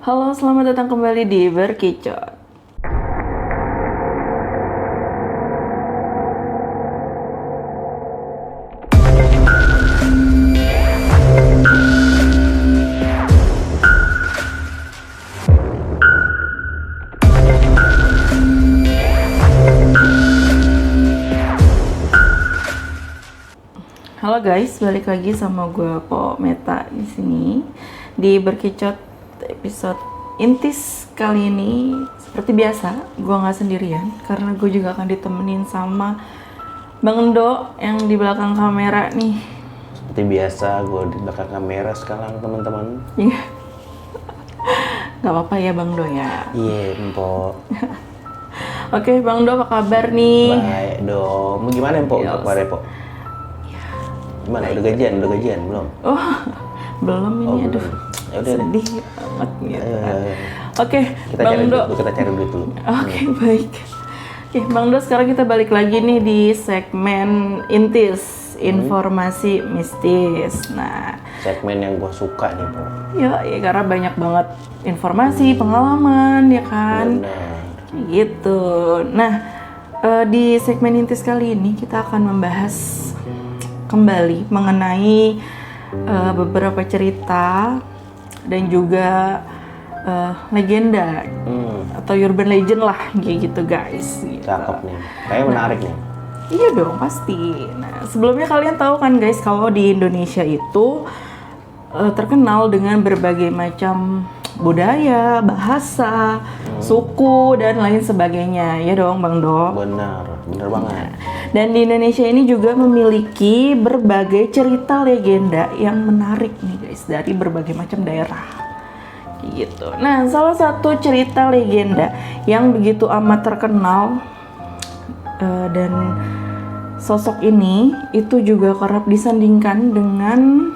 Halo, selamat datang kembali di Berkicot. Halo guys, balik lagi sama gue Po Meta di sini di Berkicot episode intis kali ini. Seperti biasa, gue nggak sendirian karena gue juga akan ditemenin sama Bang Endo yang di belakang kamera nih. Seperti biasa, gue di belakang kamera sekarang teman-teman. Iya, nggak apa-apa ya Bang Endo ya. Iya, Mpok. Oke, Bang Endo apa kabar nih? Baik dong. Mau gimana Mpok Yes. kabarnya, Pok? Gimana? Udah gajian belum? Oh, belum ini, Oh, aduh. belum. Ya udah. Sedih amat gitu. Ayo. Oke, Kita Bang cari Endo. duit, kita cari duit dulu. Oke, baik. Oke, Bang Do, sekarang kita balik lagi nih di segmen Intis, informasi mistis. Nah, Segmen yang gue suka nih, Pok. ya karena banyak banget informasi, pengalaman, ya kan? Benar. Kayak gitu. Nah, di segmen Intis kali ini kita akan membahas kembali mengenai beberapa cerita dan juga legenda atau urban legend lah kayak gitu guys gitu. Cakep nih. Kayaknya menarik nih. Iya dong pasti. Nah sebelumnya kalian tahu kan guys kalau di Indonesia itu terkenal dengan berbagai macam budaya, bahasa, suku dan lain sebagainya ya dong Bang Do. Bener banget. Dan di Indonesia ini juga memiliki berbagai cerita legenda yang menarik nih guys dari berbagai macam daerah gitu. Nah, salah satu cerita legenda yang begitu amat terkenal dan sosok ini itu juga kerap disandingkan dengan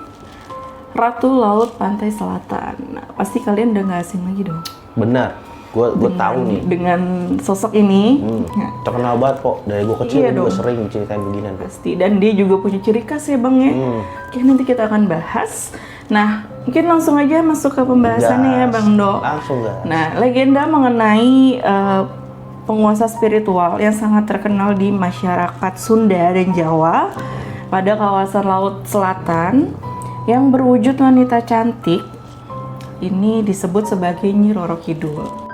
Ratu Laut Pantai Selatan. Nah, pasti kalian udah nggak asing lagi dong. Benar. Gue tahu nih. Dengan sosok ini. Nah, Terkenal banget, Pok. Dari gue kecil Iya gue dong. sering ceritain beginian, Pok. pasti. Dan dia juga punya ciri khas ya Bang ya. Oke, nanti kita akan bahas. Nah, mungkin langsung aja masuk ke pembahasannya ya Gas. Bang Do. Langsung gas. Nah, legenda mengenai penguasa spiritual yang sangat terkenal di masyarakat Sunda dan Jawa pada kawasan Laut Selatan yang berwujud wanita cantik ini disebut sebagai Nyi Roro Kidul.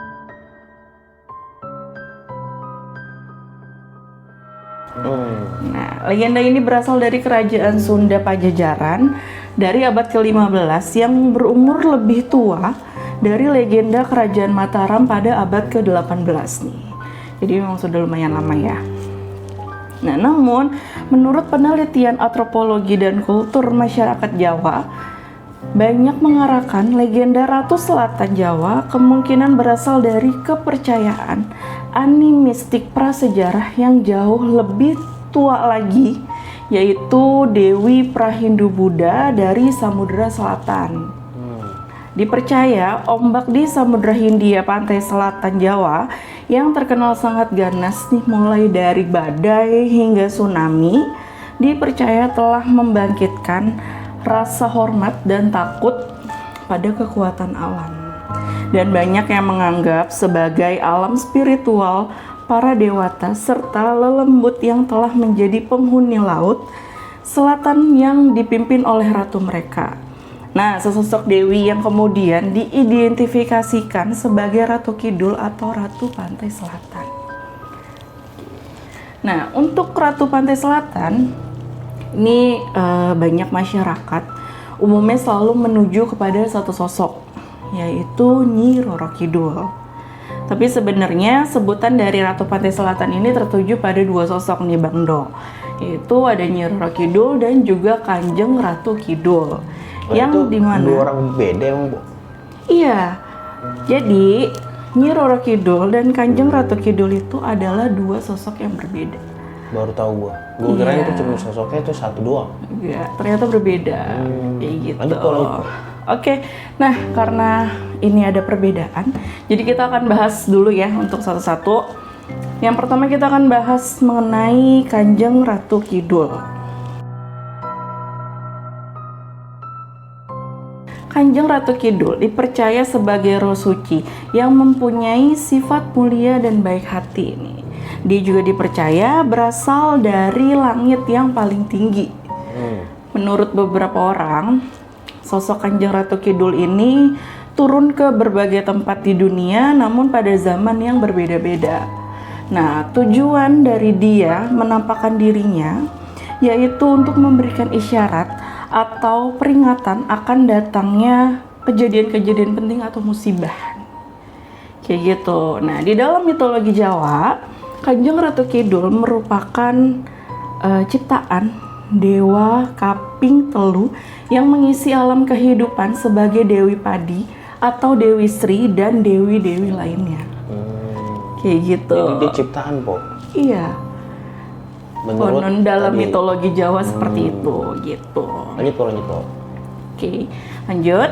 Nah, legenda ini berasal dari kerajaan Sunda Pajajaran dari abad ke-15 yang berumur lebih tua dari legenda kerajaan Mataram pada abad ke-18 nih. Jadi memang sudah lumayan lama ya. Nah, namun menurut penelitian antropologi dan kultur masyarakat Jawa, banyak mengarahkan legenda Ratu Selatan Jawa kemungkinan berasal dari kepercayaan animistik prasejarah yang jauh lebih tua lagi, yaitu Dewi Prahindu Buddha dari Samudra Selatan. Dipercaya ombak di Samudra Hindia pantai selatan Jawa yang terkenal sangat ganas nih mulai dari badai hingga tsunami, dipercaya telah membangkitkan rasa hormat dan takut pada kekuatan alam. Dan banyak yang menganggap sebagai alam spiritual para dewata serta lelembut yang telah menjadi penghuni laut selatan yang dipimpin oleh ratu mereka. Nah, sesosok dewi yang kemudian diidentifikasikan sebagai Ratu Kidul atau Ratu Pantai Selatan. Nah, untuk Ratu Pantai Selatan ini banyak masyarakat umumnya selalu menuju kepada satu sosok, yaitu Nyi Roro Kidul. Tapi sebenarnya sebutan dari Ratu Pantai Selatan ini tertuju pada dua sosok nih Bang Do, yaitu ada Nyi Roro Kidul dan juga Kanjeng Ratu Kidul. Yang dimana? Dua orang beda emang, Bu? Iya, jadi Nyi Roro Kidul dan Kanjeng Ratu Kidul itu adalah dua sosok yang berbeda. Baru tahu gue kira itu cuma sosoknya itu satu doang. Enggak, ternyata berbeda. Kayak gitu. Lanjut. Oke, nah karena ini ada perbedaan, jadi kita akan bahas dulu ya untuk satu-satu. Yang pertama kita akan bahas mengenai Kanjeng Ratu Kidul. Kanjeng Ratu Kidul dipercaya sebagai roh suci yang mempunyai sifat mulia dan baik hati ini. Dia juga dipercaya berasal dari langit yang paling tinggi. Menurut beberapa orang, sosok Kanjeng Ratu Kidul ini turun ke berbagai tempat di dunia namun pada zaman yang berbeda-beda. Nah, tujuan dari dia menampakkan dirinya yaitu untuk memberikan isyarat atau peringatan akan datangnya kejadian-kejadian penting atau musibah. Kayak gitu. Nah, di dalam mitologi Jawa, Kanjeng Ratu Kidul merupakan ciptaan Dewa Kaping Telu yang mengisi alam kehidupan sebagai Dewi Padi atau Dewi Sri dan dewi-dewi lainnya. Kayak gitu. Jadi dia ciptaan, Po. Iya. Menurut Konon dalam tadi. mitologi Jawa seperti itu, gitu. Lanjut, Po. Oke, lanjut.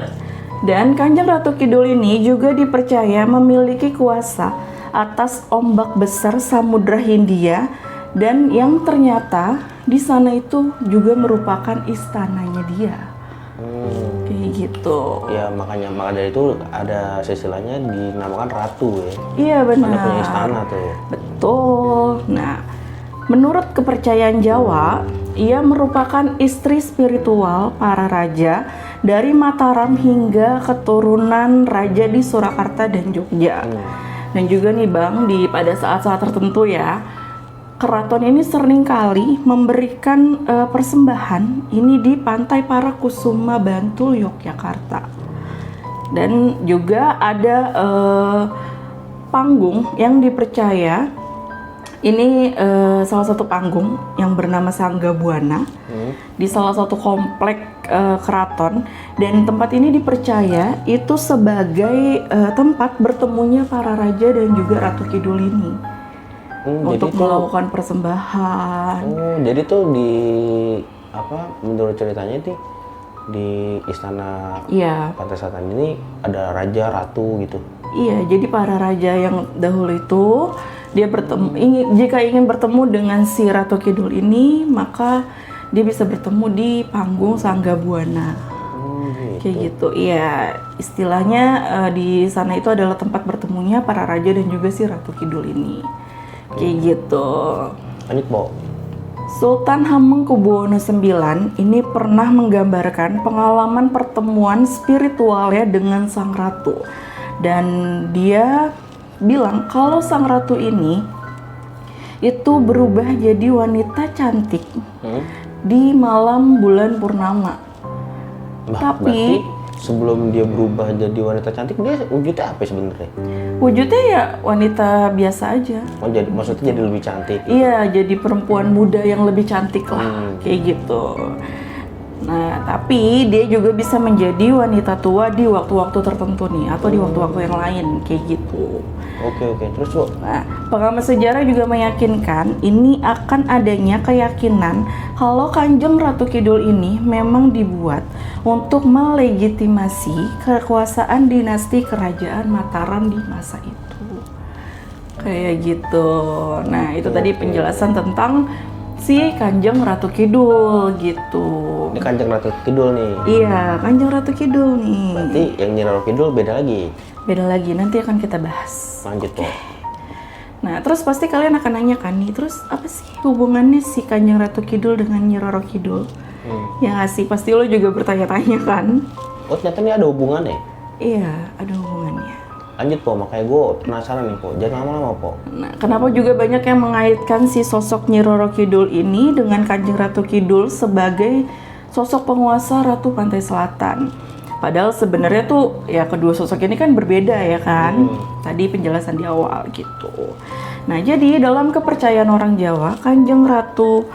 Dan Kanjeng Ratu Kidul ini juga dipercaya memiliki kuasa atas ombak besar Samudra Hindia dan yang ternyata di sana itu juga merupakan istananya dia. Kayak gitu. Ya maka dari itu ada istilahnya dinamakan ratu ya. Iya Karena punya benar. istana tuh. Betul. Nah, menurut kepercayaan Jawa, ia merupakan istri spiritual para raja dari Mataram hingga keturunan raja di Surakarta dan Jogja. Dan juga nih Bang, pada saat-saat tertentu ya, keraton ini seringkali memberikan persembahan ini di Pantai Parakusuma Bantul, Yogyakarta. Dan juga ada panggung yang dipercaya ini salah satu panggung yang bernama Sangga Buana di salah satu komplek keraton, dan tempat ini dipercaya itu sebagai tempat bertemunya para raja dan juga Ratu Kidul ini untuk melakukan persembahan. Jadi tuh menurut ceritanya itu di istana Pantai Selatan ini ada raja ratu gitu. Iya, jadi para raja yang dahulu itu dia jika ingin bertemu dengan si Ratu Kidul ini, maka dia bisa bertemu di panggung Sangga Buana. Kayak gitu. Iya, istilahnya di sana itu adalah tempat bertemunya para raja dan juga si Ratu Kidul ini. Kayak gitu. Lanjut, Po. Sultan Hamengkubuwono IX ini pernah menggambarkan pengalaman pertemuan spiritualnya dengan sang ratu. Dan dia bilang kalau sang ratu ini itu berubah jadi wanita cantik di malam bulan purnama. Tapi berarti sebelum dia berubah jadi wanita cantik, dia wujudnya apa sebenarnya? wujudnya ya wanita biasa aja. Maksudnya jadi lebih cantik. Iya, jadi perempuan muda yang lebih cantik lah, kayak gitu. Nah, tapi dia juga bisa menjadi wanita tua di waktu-waktu tertentu nih, atau di waktu-waktu yang lain, kayak gitu. Oke. Terus, Po? Nah, pengamat sejarah juga meyakinkan ini akan adanya keyakinan kalau Kanjeng Ratu Kidul ini memang dibuat untuk melegitimasi kekuasaan dinasti kerajaan Mataram di masa itu. Kayak gitu. Nah, itu tadi penjelasan tentang si Kanjeng Ratu Kidul gitu. Ini Kanjeng Ratu Kidul nih. Iya, Kanjeng Ratu Kidul nih. Berarti yang Nyi Roro Kidul beda lagi. Beda lagi, nanti akan kita bahas. Lanjut, Po. Nah, terus pasti kalian akan nanya kan nih, terus apa sih hubungannya si Kanjeng Ratu Kidul dengan Nyi Roro Kidul? Ya nggak sih, pasti lo juga bertanya-tanya kan? Oh, ternyata ini ada hubungannya? Iya, ada hubungannya. Lanjut, Po. Makanya gue penasaran nih, Po. Jangan lama-lama, Po. Nah, kenapa juga banyak yang mengaitkan si sosok Nyi Roro Kidul ini dengan Kanjeng Ratu Kidul sebagai sosok penguasa Ratu Pantai Selatan? Padahal sebenarnya tuh ya kedua sosok ini kan berbeda ya kan. Tadi penjelasan di awal gitu. Nah, jadi dalam kepercayaan orang Jawa, Kanjeng Ratu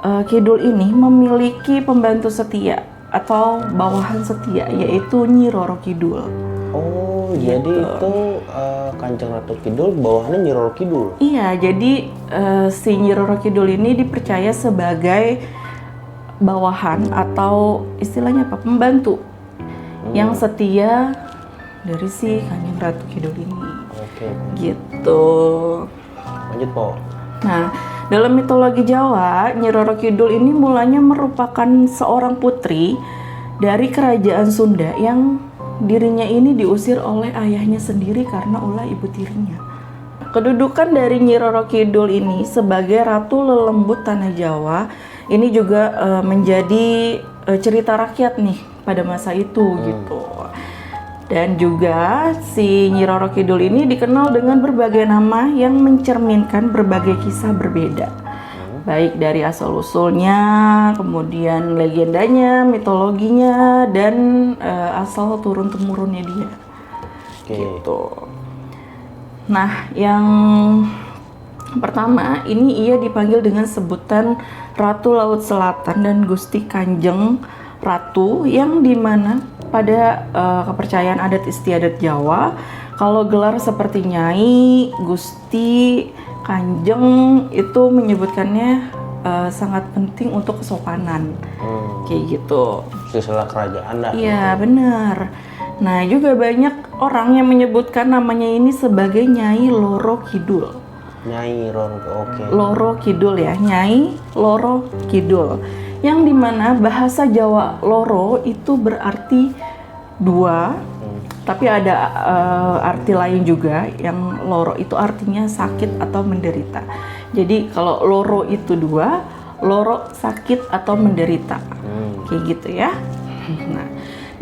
Kidul ini memiliki pembantu setia atau bawahan setia, yaitu Nyi Roro Kidul. Oh, jadi itu Kanjeng Ratu Kidul bawahannya Nyi Roro Kidul. Iya, jadi si Nyi Roro Kidul ini dipercaya sebagai bawahan atau istilahnya apa? Pembantu yang setia dari si Kanjeng Ratu Kidul ini. Oke. Gitu. Lanjut, Po. Nah, dalam mitologi Jawa, Nyi Roro Kidul ini mulanya merupakan seorang putri dari kerajaan Sunda yang dirinya ini diusir oleh ayahnya sendiri karena ulah ibu tirinya. Kedudukan dari Nyi Roro Kidul ini sebagai Ratu Lelembut Tanah Jawa ini juga menjadi cerita rakyat nih pada masa itu gitu. Dan juga si Nyi Roro Kidul ini dikenal dengan berbagai nama yang mencerminkan berbagai kisah berbeda. Baik dari asal-usulnya, kemudian legendanya, mitologinya, dan asal turun-temurunnya dia. Gitu. Nah, yang pertama ini ia dipanggil dengan sebutan Ratu Laut Selatan dan Gusti Kanjeng Ratu, yang dimana pada kepercayaan adat istiadat Jawa, kalau gelar seperti Nyai, Gusti, Kanjeng itu menyebutkannya sangat penting untuk kesopanan, kayak gitu. Silsilah kerajaan dah. Iya benar. Nah juga banyak orang yang menyebutkan namanya ini sebagai Nyai Loro Kidul. Nyai Loro, oke. Loro Kidul ya, Nyai Loro Kidul. Yang dimana bahasa Jawa Loro itu berarti dua, tapi ada arti lain juga. Yang Loro itu artinya sakit atau menderita. Jadi kalau Loro itu dua, Loro sakit atau menderita, kayak gitu ya. Nah,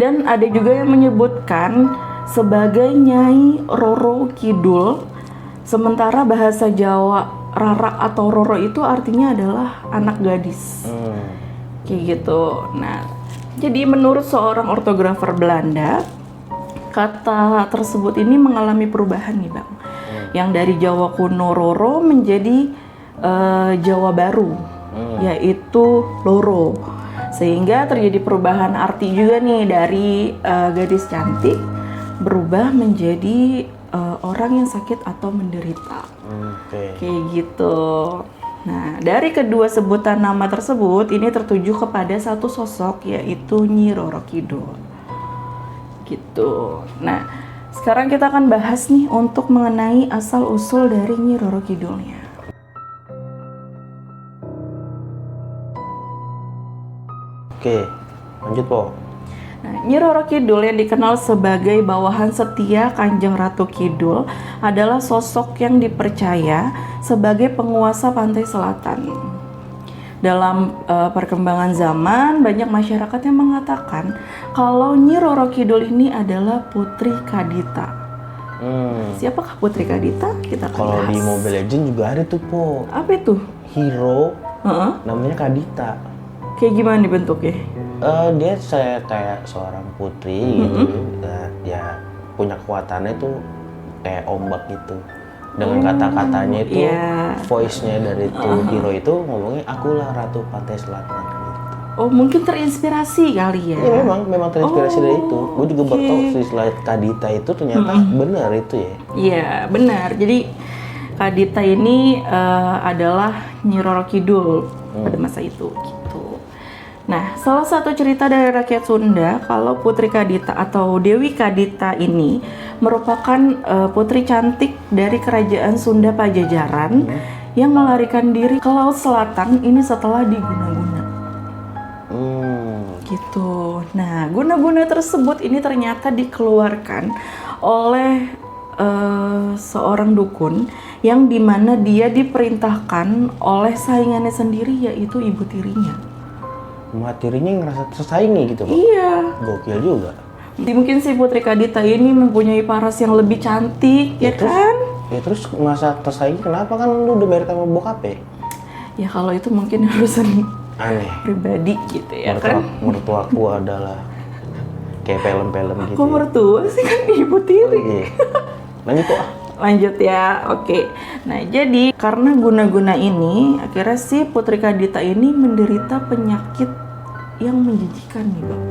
dan ada juga yang menyebutkan sebagai Nyai Roro Kidul. Sementara bahasa Jawa Rara atau Roro itu artinya adalah anak gadis. Kayak gitu. Nah, jadi menurut seorang ortografer Belanda, kata tersebut ini mengalami perubahan nih Bang. Yang dari Jawa kuno Roro menjadi Jawa baru, yaitu Loro. Sehingga terjadi perubahan arti juga nih dari gadis cantik berubah menjadi orang yang sakit atau menderita. Kayak gitu. Nah, dari kedua sebutan nama tersebut ini tertuju kepada satu sosok, yaitu Nyi Roro Kidul. Gitu. Nah, sekarang kita akan bahas nih untuk mengenai asal usul dari Nyi Roro Kidulnya. Oke, lanjut Po. Nah, Nyi Roro Kidul yang dikenal sebagai bawahan setia Kanjeng Ratu Kidul adalah sosok yang dipercaya sebagai penguasa pantai selatan. Dalam perkembangan zaman, banyak masyarakat yang mengatakan kalau Nyi Roro Kidul ini adalah Putri Kadita. Siapakah Putri Kadita? Kita akan Kalau bahas. di Mobile Legends juga ada tuh Po. Apa itu? Hero, namanya Kadita. Kayak gimana nih bentuknya? Dia kayak seorang putri gitu. Ya punya kekuatannya tuh kayak ombak gitu. Dengan kata-katanya itu, voice-nya dari tuh hero itu ngomongnya akulah Ratu Pantai Selatan gitu. Oh, mungkin terinspirasi kali ya? Iya memang terinspirasi dari itu. Gue juga baru tahu istilah Kadita itu ternyata benar itu ya. Iya benar. Jadi Kadita ini adalah Nyi Roro Kidul pada masa itu gitu. Nah, salah satu cerita dari rakyat Sunda kalau Putri Kadita atau Dewi Kadita ini merupakan putri cantik dari kerajaan Sunda Pajajaran yang melarikan diri ke Laut Selatan ini setelah diguna-guna. Gitu. Nah, guna-guna tersebut ini ternyata dikeluarkan oleh seorang dukun yang dimana dia diperintahkan oleh saingannya sendiri, yaitu ibu tirinya. Matirinya ngerasa tersaingi gitu Pak? Iya. Gokil juga. Mungkin si Putri Kadita ini mempunyai paras yang lebih cantik, ya kan? Ya terus masa tersaingi kenapa, kan lu udah married sama bokap ya? Ya kalau itu mungkin urusan Aneh. pribadi gitu ya kan? Mertuaku adalah kayak film-film gitu. Kok mertua sih, kan ibu tiri? Iya. Lanjut Pak. Lanjut ya, oke. Nah jadi karena guna-guna ini, akhirnya si Putri Kadita ini menderita penyakit yang menjijikan nih Bang.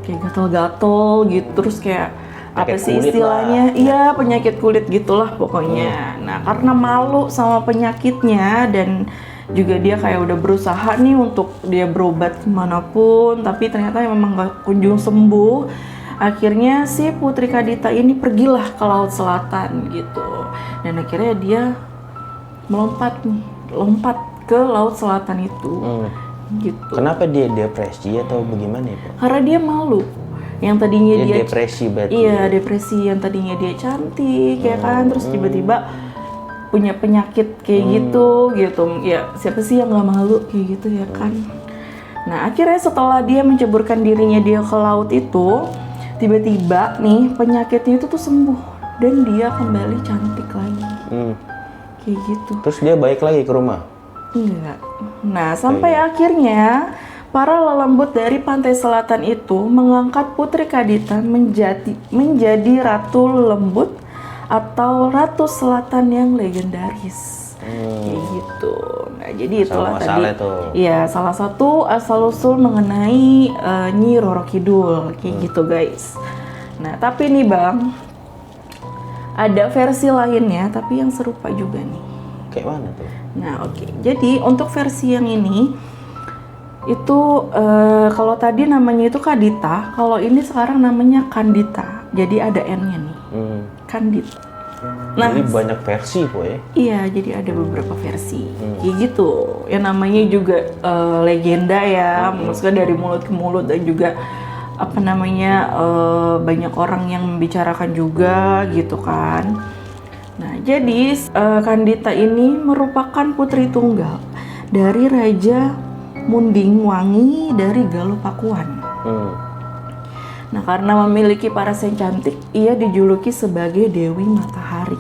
Kayak gatal-gatal gitu, terus kayak apa sih istilahnya? Iya, penyakit kulit gitulah pokoknya. Nah karena malu sama penyakitnya dan juga dia kayak udah berusaha nih untuk dia berobat kemanapun, tapi ternyata memang gak kunjung sembuh. Akhirnya si Putri Kadita ini pergilah ke Laut Selatan gitu. Dan akhirnya dia lompat ke Laut Selatan itu. gitu. Kenapa dia depresi atau bagaimana ya, Pak? Karena dia malu. Yang tadinya Dia dia depresi berarti. iya, depresi. Yang tadinya dia cantik ya kan, terus tiba-tiba punya penyakit kayak gitu. Ya, siapa sih yang nggak malu kayak gitu ya kan? Nah, akhirnya setelah dia menceburkan dirinya dia ke laut itu, tiba-tiba nih penyakitnya itu tuh sembuh dan dia kembali cantik lagi. Kayak gitu. Terus dia balik lagi ke rumah? Enggak. Nah, sampai akhirnya para lelembut dari pantai selatan itu mengangkat Putri Kadita menjadi Ratu Lembut atau Ratu Selatan yang legendaris. Kayak gitu. Nah, jadi itulah tadi. Iya, salah satu asal-usul mengenai Nyi Roro Kidul, kayak gitu guys. Nah, tapi nih Bang, ada versi lainnya tapi yang serupa juga nih. Kayak mana tuh? Nah, oke. Jadi untuk versi yang ini itu kalau tadi namanya itu Kadita, kalau ini sekarang namanya Kandita. Jadi ada N-nya nih. Kandita. Nah, jadi banyak versi po ya? Iya, jadi ada beberapa versi. Kayak gitu. Yang namanya juga legenda ya, maksudnya dari mulut ke mulut dan juga apa namanya banyak orang yang membicarakan juga gitu kan. Nah, jadi Kandita ini merupakan putri tunggal dari Raja Munding Wangi dari Galuh Pakuan. Nah, karena memiliki paras yang cantik, ia dijuluki sebagai Dewi Matahari.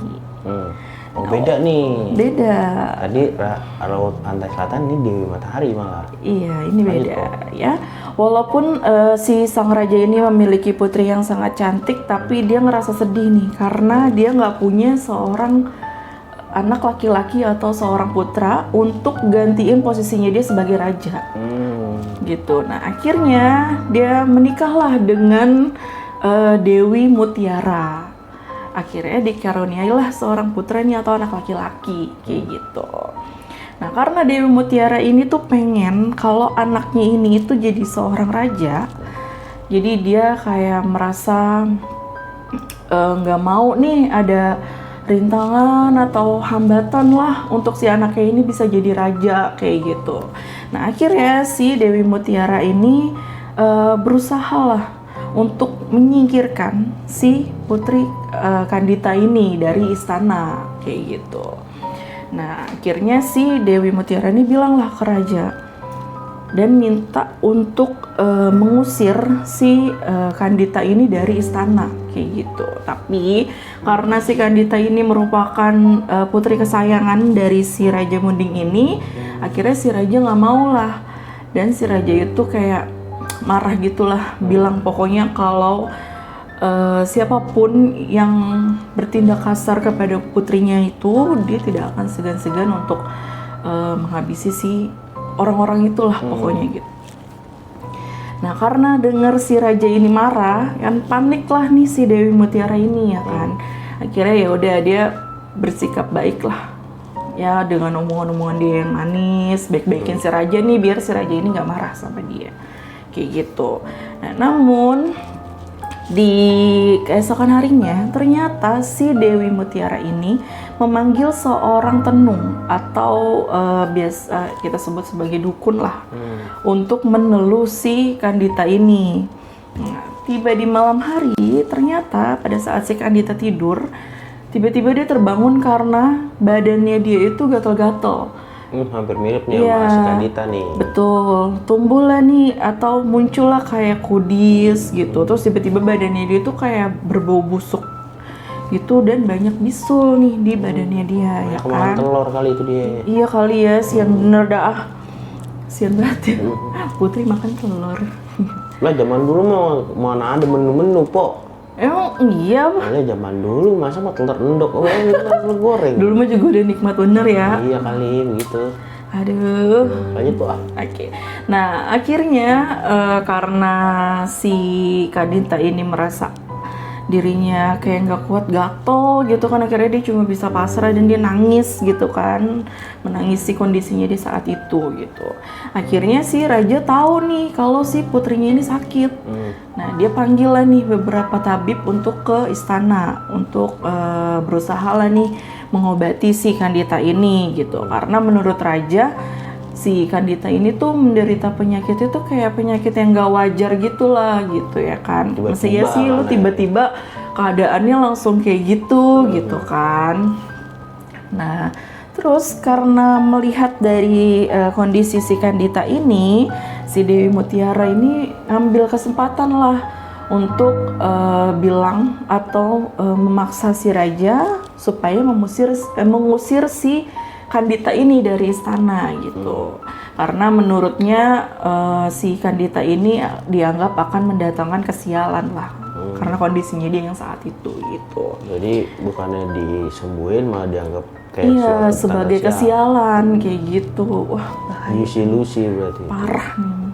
Oh, beda nih. Beda. Tadi Laut Pantai Selatan ini Dewi Matahari malah. Iya, ini beda ya. Walaupun si sang raja ini memiliki putri yang sangat cantik, tapi dia ngerasa sedih nih karena dia nggak punya seorang anak laki-laki atau seorang putra untuk gantiin posisinya dia sebagai raja. Gitu. Nah, akhirnya dia menikahlah dengan Dewi Mutiara. Akhirnya dikaruniailah seorang putra nih atau anak laki-laki kayak gitu. Nah, karena Dewi Mutiara ini tuh pengen kalau anaknya ini itu jadi seorang raja, jadi dia kayak merasa nggak mau nih ada rintangan atau hambatan lah untuk si anaknya ini bisa jadi raja kayak gitu. Nah, akhirnya si Dewi Mutiara ini berusaha lah untuk menyingkirkan si Putri Kandita ini dari istana kayak gitu. Nah, akhirnya si Dewi Mutiara ini bilanglah ke raja dan minta untuk mengusir si Kandita ini dari istana kayak gitu. Tapi karena si Kandita ini merupakan putri kesayangan dari si Raja Munding ini, akhirnya si raja nggak mau lah. Dan si raja itu kayak marah gitulah, bilang pokoknya kalau siapapun yang bertindak kasar kepada putrinya itu, dia tidak akan segan-segan untuk menghabisi si orang-orang itulah pokoknya gitu. Nah, karena dengar si raja ini marah, kan panik lah nih si Dewi Mutiara ini ya kan. Akhirnya ya udah dia bersikap baik lah. Ya dengan omongan-omongan dia yang manis, baik-baikin si raja nih biar si raja ini nggak marah sama dia. Kayak gitu. Nah, namun di keesokan harinya ternyata si Dewi Mutiara ini memanggil seorang tenung atau biasa kita sebut sebagai dukun lah untuk menelusi Kandita ini. Nah, tiba di malam hari ternyata pada saat si Kandita tidur tiba-tiba dia terbangun karena badannya dia itu gatal-gatal. Hampir mirip nih sama si Kandita nih. Betul, tumbuhlah nih atau muncullah kayak kudis gitu. Terus tiba-tiba badannya dia tuh kayak berbau busuk gitu dan banyak bisul nih di badannya dia ya kan. Telur kali itu dia. Iya kali ya, sian bener dah. Sian banget ya. Putri makan telur. Lah zaman dulu mana ada menu-menu, Po. Emang iya apa? Nah, zaman dulu masa mah telur endok, telur goreng. Dulu mah juga udah nikmat bener ya. Iya kali begitu. Aduh. Lanjut, Po. Oke. Nah, akhirnya karena si Kandita ini merasa dirinya kayak nggak kuat gatel gitu kan, akhirnya dia cuma bisa pasrah dan dia nangis gitu kan, menangisi kondisinya di saat itu gitu. Akhirnya si raja tahu nih kalau si putrinya ini sakit. Nah, dia panggil lah nih beberapa tabib untuk ke istana untuk berusaha lah nih mengobati si Kandita ini gitu. Karena menurut raja si Kandita ini tuh menderita penyakit itu kayak penyakit yang gak wajar gitulah gitu ya kan. Mestinya sih lu tiba-tiba keadaannya langsung kayak gitu gitu kan. Nah terus karena melihat dari kondisi si Kandita ini, si Dewi Mutiara ini ngambil kesempatan lah untuk bilang atau memaksa si raja supaya mengusir si Kandita ini dari istana gitu. Karena menurutnya si Kandita ini dianggap akan mendatangkan kesialan lah. Karena kondisinya dia yang saat itu gitu. Jadi bukannya disembuhin malah dianggap kayak sebagai kesialan kayak gitu. Wah, bahaya. Lucy berarti. Parah nih.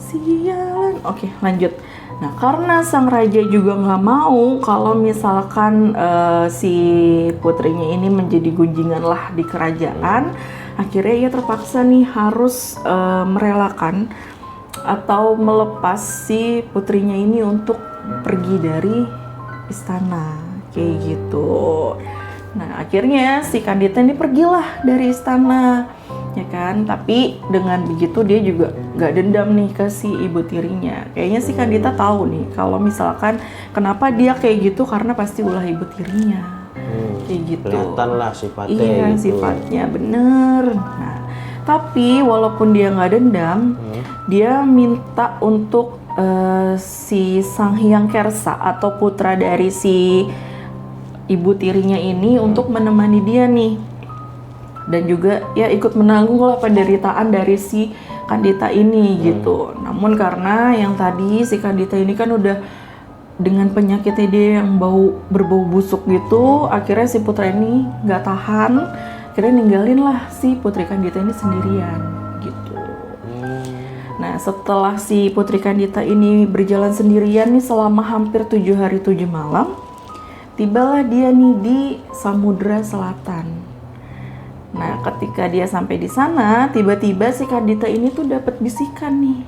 Sialan. Oke, lanjut. Nah, karena sang raja juga nggak mau kalau misalkan si putrinya ini menjadi gunjingan lah di kerajaan, akhirnya ia terpaksa nih harus merelakan atau melepas si putrinya ini untuk pergi dari istana, kayak gitu. Nah, akhirnya si Kandita ini pergilah dari istana, ya kan? Tapi dengan begitu dia juga gak dendam nih ke si ibu tirinya. Kayaknya si Kandita tahu nih kalau misalkan kenapa dia kayak gitu, karena pasti ulah ibu tirinya. Kayak gitu. Kelihatan lah sifatnya. Iya, gitu. Sifatnya bener. Nah, tapi walaupun dia gak dendam, dia minta untuk si Sang Hyang Kersa atau putra dari si ibu tirinya ini untuk menemani dia nih, dan juga ya ikut menanggung lah penderitaan dari si Kandita ini gitu. Namun karena yang tadi si Kandita ini kan udah dengan penyakitnya dia yang berbau busuk gitu, akhirnya si putra ini nggak tahan, akhirnya ninggalin lah si putri Kandita ini sendirian gitu. Nah, setelah si putri Kandita ini berjalan sendirian nih selama hampir 7 hari 7 malam, tibalah dia nih di Samudra Selatan. Nah, ketika dia sampai di sana, tiba-tiba si Kandita ini tuh dapat bisikan nih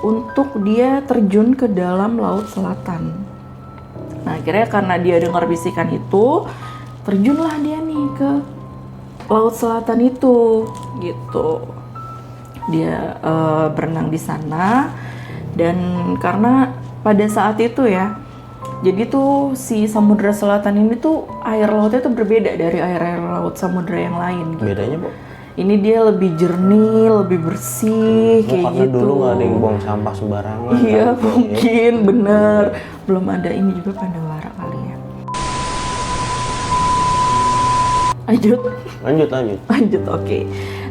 untuk dia terjun ke dalam Laut Selatan. Nah, akhirnya karena dia dengar bisikan itu, terjunlah dia nih ke Laut Selatan itu, gitu. Dia berenang di sana, dan karena pada saat itu ya, jadi tuh si Samudra Selatan ini tuh air lautnya tuh berbeda dari air laut samudra yang lain. Gitu. Bedanya, Bu? Ini dia lebih jernih, lebih bersih, kayak karena gitu. Dulu nggak ada yang buang sampah sembarangan. Iya, kan? mungkin bener. Belum ada ini juga Pandawara kali ya. Lanjut, oke.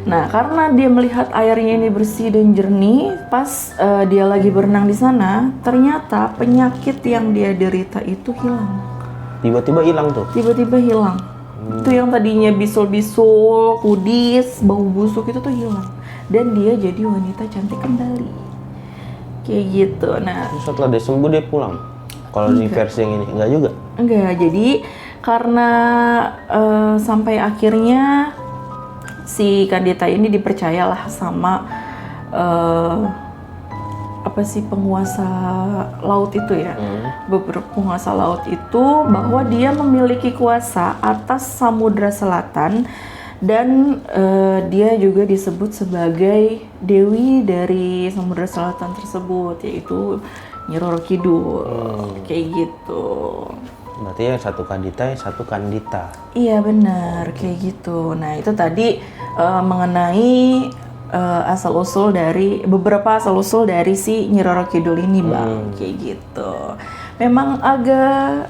Nah, karena dia melihat airnya ini bersih dan jernih, pas dia lagi berenang di sana, ternyata penyakit yang dia derita itu hilang. Tiba-tiba hilang tuh? Tiba-tiba hilang. Itu yang tadinya bisul-bisul, kudis, bau busuk itu tuh hilang. Dan dia jadi wanita cantik kembali. Kayak gitu. Nah, setelah dia sembuh dia pulang? Kalau di versi yang ini, enggak juga? Enggak, jadi karena sampai akhirnya si Kandita ini dipercayalah sama penguasa laut itu ya, beberapa penguasa laut itu, bahwa dia memiliki kuasa atas Samudra Selatan, dan dia juga disebut sebagai dewi dari Samudra Selatan tersebut, yaitu Nyi Roro Kidul, kayak gitu. Berarti yang satu Kandita, yang satu Kandita. Iya benar, kayak gitu. Nah itu tadi mengenai beberapa asal-usul dari si Nyi Roro Kidul ini, Bang. Kayak gitu. Memang agak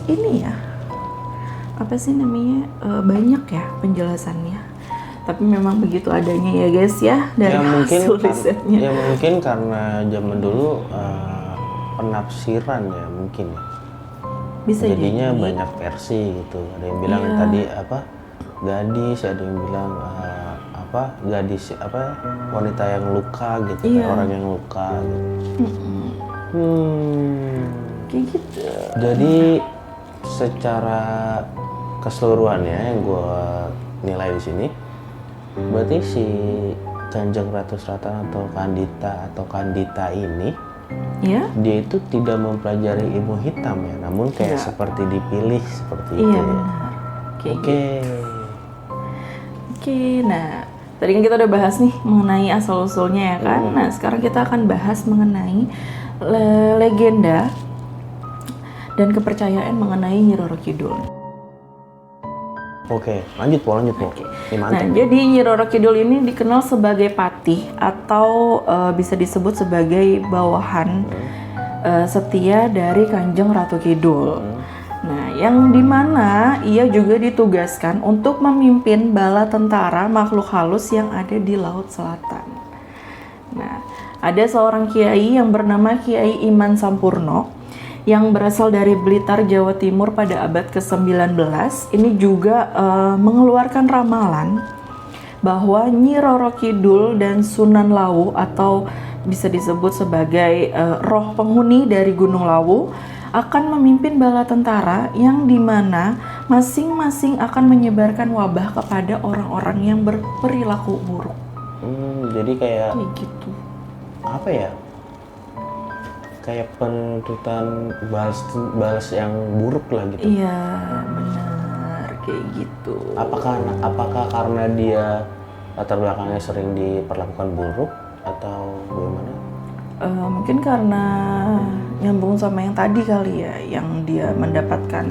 ini ya, apa sih namanya, banyak ya penjelasannya. Tapi memang begitu adanya ya guys ya, dari hasil risetnya. Ya mungkin karena zaman dulu penafsiran ya mungkin ya. Bisa jadinya jadi banyak versi gitu. Ada yang bilang tadi gadis, ada yang bilang gadis wanita yang luka gitu, kayak orang yang luka gitu. Kayak gitu. Jadi secara keseluruhannya yang gue nilai di sini, berarti si Kanjeng Ratu Selatan atau Kandita ini, dia itu tidak mempelajari ilmu hitam ya, namun kayak seperti dipilih seperti itu. Iya benar. Oke, nah Tadi kan kita udah bahas nih mengenai asal-usulnya ya kan. Nah, sekarang kita akan bahas mengenai legenda dan kepercayaan mengenai Nyi Roro Kidul. Oke, lanjut Po. Ini Nah, mantap. jadi Nyi Roro Kidul ini dikenal sebagai patih atau bisa disebut sebagai bawahan setia dari Kanjeng Ratu Kidul. Nah, yang dimana ia juga ditugaskan untuk memimpin bala tentara makhluk halus yang ada di Laut Selatan. Nah, ada seorang kiai yang bernama Kiai Iman Sampurno yang berasal dari Blitar, Jawa Timur pada abad ke-19. Ini juga mengeluarkan ramalan bahwa Nyi Roro Kidul dan Sunan Lawu atau bisa disebut sebagai roh penghuni dari Gunung Lawu akan memimpin bala tentara yang dimana masing-masing akan menyebarkan wabah kepada orang-orang yang berperilaku buruk. Jadi kayak gitu. Apa ya? Kayak penuntutan balas yang buruk lah gitu. Iya, benar kayak gitu. Apakah karena dia latar belakangnya sering diperlakukan buruk atau bagaimana? Mungkin karena nyambung sama yang tadi kali ya, yang dia mendapatkan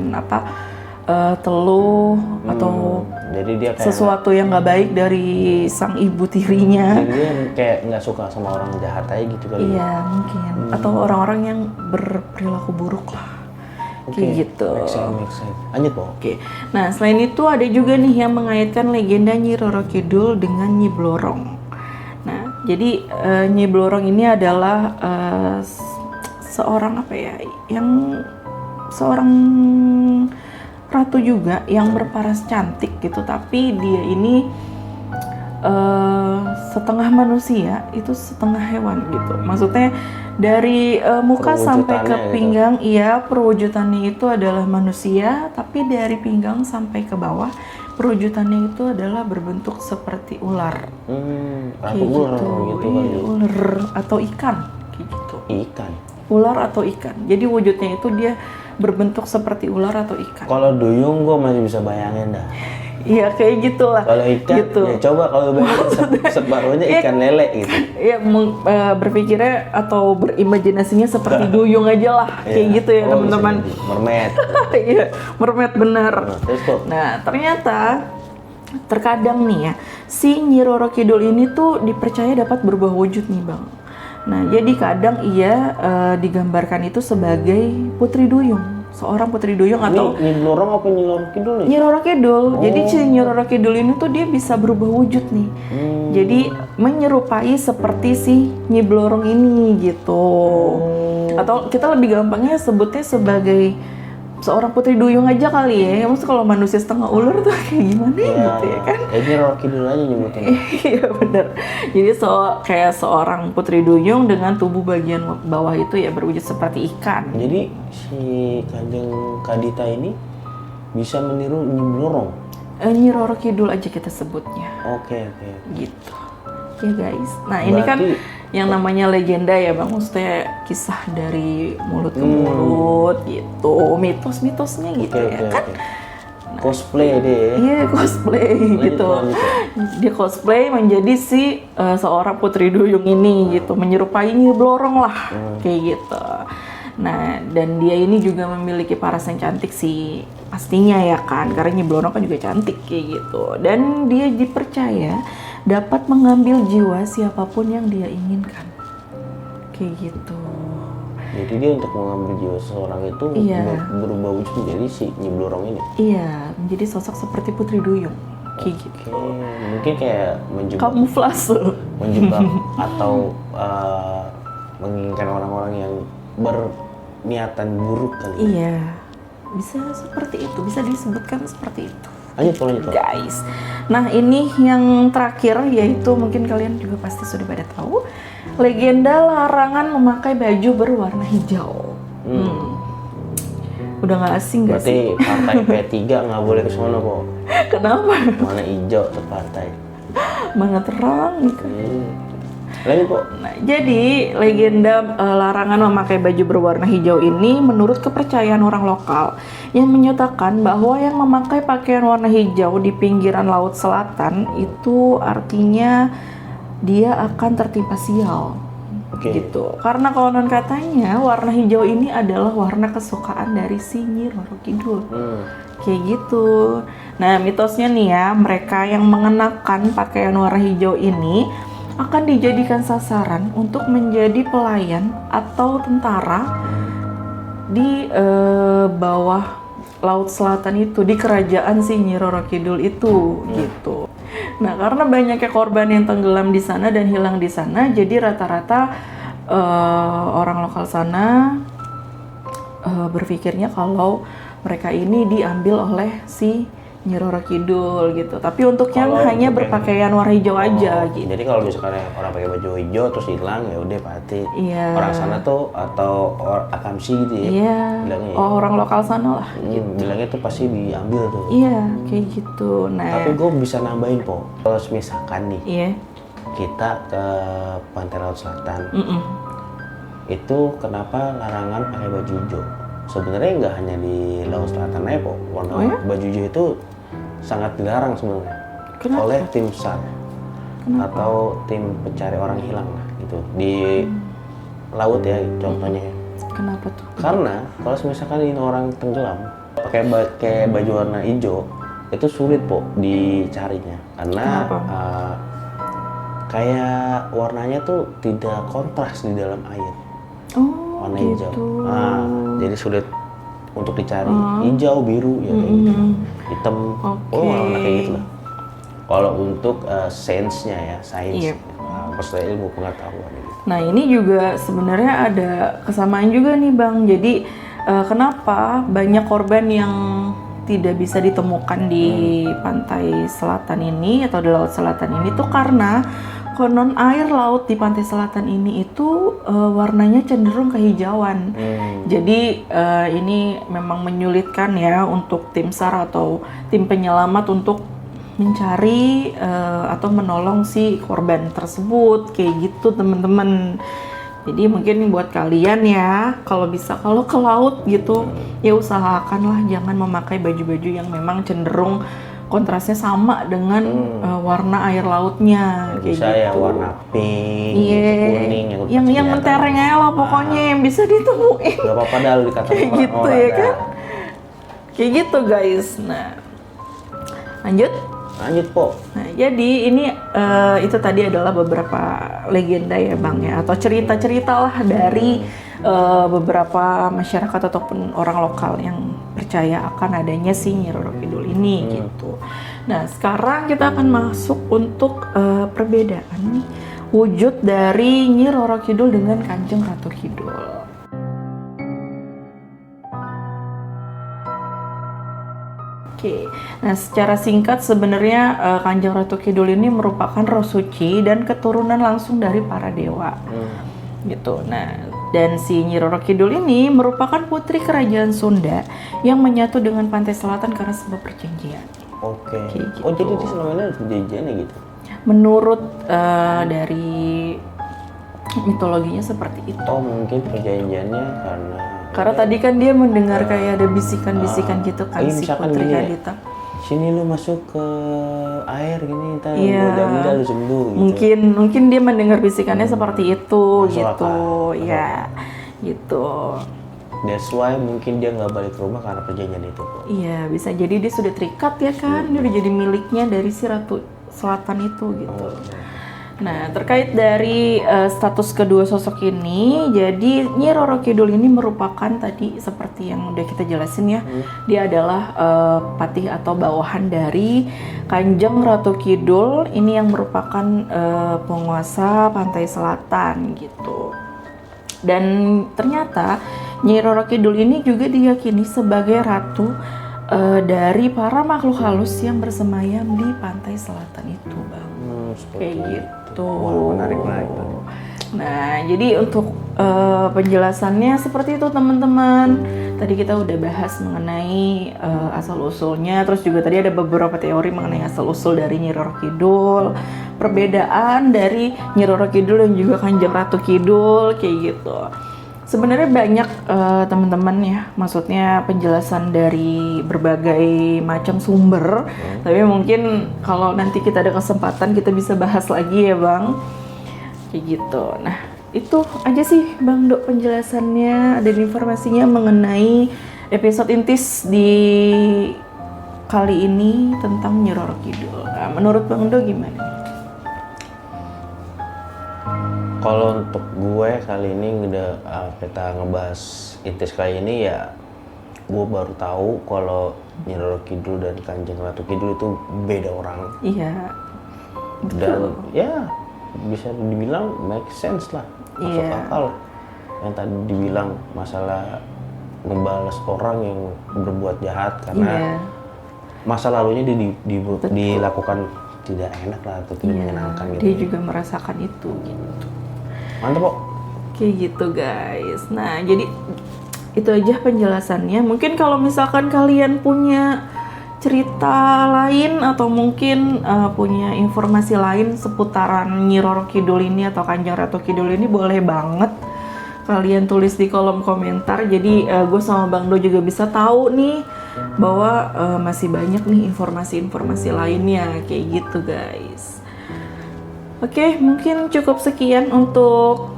teluh atau Jadi dia kayak sesuatu yang nggak baik dari sang ibu tirinya. jadi dia kayak nggak suka sama orang jahat aja gitu kali. Iya mungkin, atau orang-orang yang berperilaku buruk lah. Kayak gitu. Make sense. Lanjut Po. Oke. Nah, selain itu ada juga nih yang mengaitkan legenda Nyi Roro Kidul dengan Nyi Blorong. Nah, jadi Nyi Blorong ini adalah seorang seorang ratu juga yang berparas cantik gitu, tapi dia ini setengah manusia itu setengah hewan gitu. Maksudnya dari muka sampai ke pinggang, iya perwujudannya itu adalah manusia, tapi dari pinggang sampai ke bawah perwujudannya itu adalah berbentuk seperti ular. Kayak gitu. Iya, ular atau ikan kayak gitu. Ikan. Ular atau ikan. Jadi wujudnya itu dia berbentuk seperti ular atau ikan. Kalau duyung gue masih bisa bayangin dah. Iya kayak gitulah. Kalau ikan, gitu. ya coba kalau bayangin separuhnya ikan lele gitu. Iya berpikirnya atau berimajinasinya seperti duyung aja lah, kayak gitu ya teman-teman. Mermaid. Iya, mermaid benar. Nah, ternyata terkadang nih ya, si Nyi Roro Kidul ini tuh dipercaya dapat berubah wujud nih Bang. Nah, jadi kadang ia digambarkan itu sebagai putri duyung. Seorang putri duyung atau Nyi Blorong apa Nyi Roro Kidul nih? Nyi Roro Kidul. Jadi si Nyi Roro Kidul ini tuh dia bisa berubah wujud nih. Jadi menyerupai seperti si Nyi Blorong ini gitu. Atau kita lebih gampangnya sebutnya sebagai seorang putri duyung aja kali ya. Maksudnya kalau manusia setengah ular tuh kayak gimana gitu ya kan? Nyi Roro Kidul aja nyebutnya. Iya benar. Jadi kayak seorang putri duyung dengan tubuh bagian bawah itu ya berwujud seperti ikan. Jadi si Kanjeng Kadita ini bisa meniru Nyi Blorong. Nyi Roro Kidul aja kita sebutnya. Oke. Gitu. Ya guys. Nah ini kan yang namanya legenda ya Bang, maksudnya kisah dari mulut ke mulut gitu, mitos-mitosnya gitu kan. Cosplay deh. Iya cosplay gitu. Dia cosplay menjadi si seorang putri duyung ini gitu, menyerupai Nyi Blorong lah kayak gitu. Nah dan dia ini juga memiliki paras yang cantik sih pastinya ya kan, karena Nyi Blorong kan juga cantik kayak gitu. Dan dia dipercaya dapat mengambil jiwa siapapun yang dia inginkan kayak gitu. Jadi dia untuk mengambil jiwa seseorang itu berubah wujud menjadi si Nyi Blorong ini. Iya, menjadi sosok seperti putri duyung kayak gitu. Mungkin kayak kamuflase, menjebak atau menginginkan orang-orang yang berniatan buruk kali. Iya, bisa seperti itu, bisa disebutkan seperti itu. Lanjut. Guys, nah ini yang terakhir yaitu mungkin kalian juga pasti sudah pada tahu legenda larangan memakai baju berwarna hijau. Udah nggak asing nggak sih? Berarti partai P3 nggak boleh ke sono kok. Kenapa? Mana hijau tuh partai? Mana terang gitu. Lanjut kok. Nah, jadi legenda larangan memakai baju berwarna hijau ini menurut kepercayaan orang lokal yang menyatakan bahwa yang memakai pakaian warna hijau di pinggiran laut selatan itu artinya dia akan tertimpa sial. Gitu. Karena konon katanya warna hijau ini adalah warna kesukaan dari si Nyi Roro Kidul. Kayak gitu. Nah, mitosnya nih ya, mereka yang mengenakan pakaian warna hijau ini akan dijadikan sasaran untuk menjadi pelayan atau tentara di bawah laut selatan itu, di kerajaan si Nyi Roro Kidul itu, gitu. Nah, karena banyaknya korban yang tenggelam di sana dan hilang di sana, jadi rata-rata orang lokal sana berpikirnya kalau mereka ini diambil oleh si Nyi Roro Kidul gitu. Tapi untuk yang hanya berpakaian warna hijau aja gitu. Jadi kalau misalkan orang pakai baju hijau terus hilang ya udah berarti orang sana tuh atau akamsi gitu ya. Iya. Bilangnya orang lokal sana lah. Bilangnya tuh pasti diambil tuh. Iya, kayak gitu. Nah, tapi gue bisa nambahin po. Kalau misalkan nih kita ke Pantai Laut Selatan, itu kenapa larangan pakai baju hijau? Sebenarnya nggak hanya di Laut Selatan aja po. Warna baju hijau itu sangat dilarang sebenarnya oleh tim SAR atau tim pencari orang hilang lah gitu di laut ya contohnya. Kenapa tuh? Karena kalau misalkan ini orang tenggelam pakai baju warna hijau itu sulit po dicarinya karena kayak warnanya tuh tidak kontras di dalam air. Warna hijau. Jadi sulit untuk dicari. Hijau, biru ya kayak gitu. Hitam. Warna kayak gitu lah. Kalau untuk sains-nya ya, sains. Maksudnya ilmu pengetahuan gitu. Nah, ini juga sebenarnya ada kesamaan juga nih, Bang. Jadi kenapa banyak korban yang tidak bisa ditemukan di pantai selatan ini atau di laut selatan ini tuh karena konon air laut di pantai selatan ini itu warnanya cenderung kehijauan. Jadi ini memang menyulitkan ya untuk tim SAR atau tim penyelamat untuk mencari atau menolong si korban tersebut, kayak gitu teman-teman. Jadi mungkin buat kalian ya, kalau bisa kalau ke laut gitu ya usahakanlah jangan memakai baju-baju yang memang cenderung kontrasnya sama dengan warna air lautnya, kayak bisa gitu. Ya warna pink, kuning, yang mentereng aja lah pokoknya yang bisa ditemuin. Gak apa-apa dah dikatakan kayak gitu ya kan, kayak gitu guys. Nah, lanjut po. Nah, jadi ini itu tadi adalah beberapa legenda ya Bang ya, atau cerita-cerita lah dari beberapa masyarakat ataupun orang lokal yang percaya akan adanya si Nyi Roro Kidul ini gitu. Nah, sekarang kita akan masuk untuk perbedaan nih wujud dari Nyi Roro Kidul dengan Kanjeng Ratu Kidul. Oke, nah secara singkat sebenarnya Kanjeng Ratu Kidul ini merupakan roh suci dan keturunan langsung dari para dewa, gitu. Nah, dan si Nyi Roro Kidul ini merupakan putri kerajaan Sunda yang menyatu dengan pantai selatan karena sebuah perjanjian. Oke. Gitu. Oh, jadi itu selama ini ada perjanjiannya gitu? Menurut dari mitologinya seperti itu. Oh, mungkin perjanjiannya karena tadi kan dia mendengar kayak ada bisikan-bisikan gitu kan si Putri Kadita. Sini lu masuk ke air gini, ntar udah lu sembuh gitu. Mungkin dia mendengar bisikannya seperti itu. Masuk gitu. Ya, gitu. That's why mungkin dia nggak balik ke rumah karena perjanjian itu. Iya, bisa jadi dia sudah terikat ya kan, dia udah jadi miliknya dari si Ratu Selatan itu gitu. Nah, terkait dari status kedua sosok ini, jadi Nyi Roro Kidul ini merupakan tadi seperti yang udah kita jelasin ya, dia adalah patih atau bawahan dari Kanjeng Ratu Kidul, ini yang merupakan penguasa pantai selatan gitu. Dan ternyata Nyi Roro Kidul ini juga diyakini sebagai ratu dari para makhluk halus yang bersemayam di pantai selatan itu, Bang. Kayak gitu. Wah, menarik banget. Nah, jadi untuk penjelasannya seperti itu teman-teman. Tadi kita udah bahas mengenai asal usulnya, terus juga tadi ada beberapa teori mengenai asal usul dari Nyi Roro Kidul. perbedaan dari Nyi Roro Kidul dan juga Kanjeng Ratu Kidul kayak gitu. Sebenarnya banyak teman-teman ya, maksudnya penjelasan dari berbagai macam sumber. Tapi mungkin kalau nanti kita ada kesempatan kita bisa bahas lagi ya Bang. Kayak gitu. Nah, itu aja sih Bang Dok penjelasannya dan informasinya mengenai episode intis di kali ini tentang Nyi Roro Kidul. Nah, menurut Bang Dok gimana nih? Kalau untuk gue kali ini udah kita ngebahas intis kali ini ya, gue baru tahu kalau Nyi Roro Kidul dan Kanjeng Ratu Kidul itu beda orang. Iya. Dan ya bisa dibilang make sense lah, masuk akal. Yang tadi dibilang masalah ngebales orang yang berbuat jahat karena masa lalunya dilakukan tidak enak lah atau tidak menyenangkan gitu. Dia juga merasakan itu gitu. Mantap kok. Kayak gitu guys. Nah jadi itu aja penjelasannya. Mungkin kalau misalkan kalian punya cerita lain atau mungkin punya informasi lain seputaran Nyi Roro Kidul ini atau Kanjeng Ratu Kidul ini, boleh banget kalian tulis di kolom komentar. Jadi gue sama Bang Do juga bisa tahu nih bahwa masih banyak nih informasi-informasi lainnya kayak gitu guys. Oke, mungkin cukup sekian untuk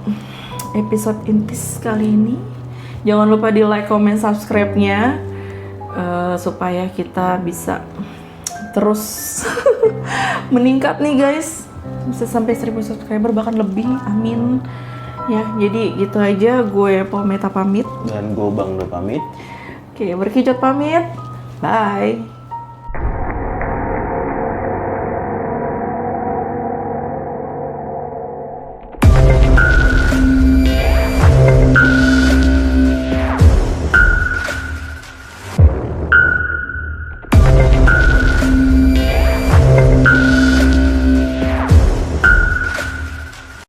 episode intis kali ini. Jangan lupa di like, comment, subscribe-nya supaya kita bisa terus meningkat nih guys. Bisa sampai 1000 subscriber bahkan lebih, amin. Ya, jadi gitu aja. Gue Pometa pamit. Dan gue Bang Do pamit. Oke, Berkicot pamit. Bye.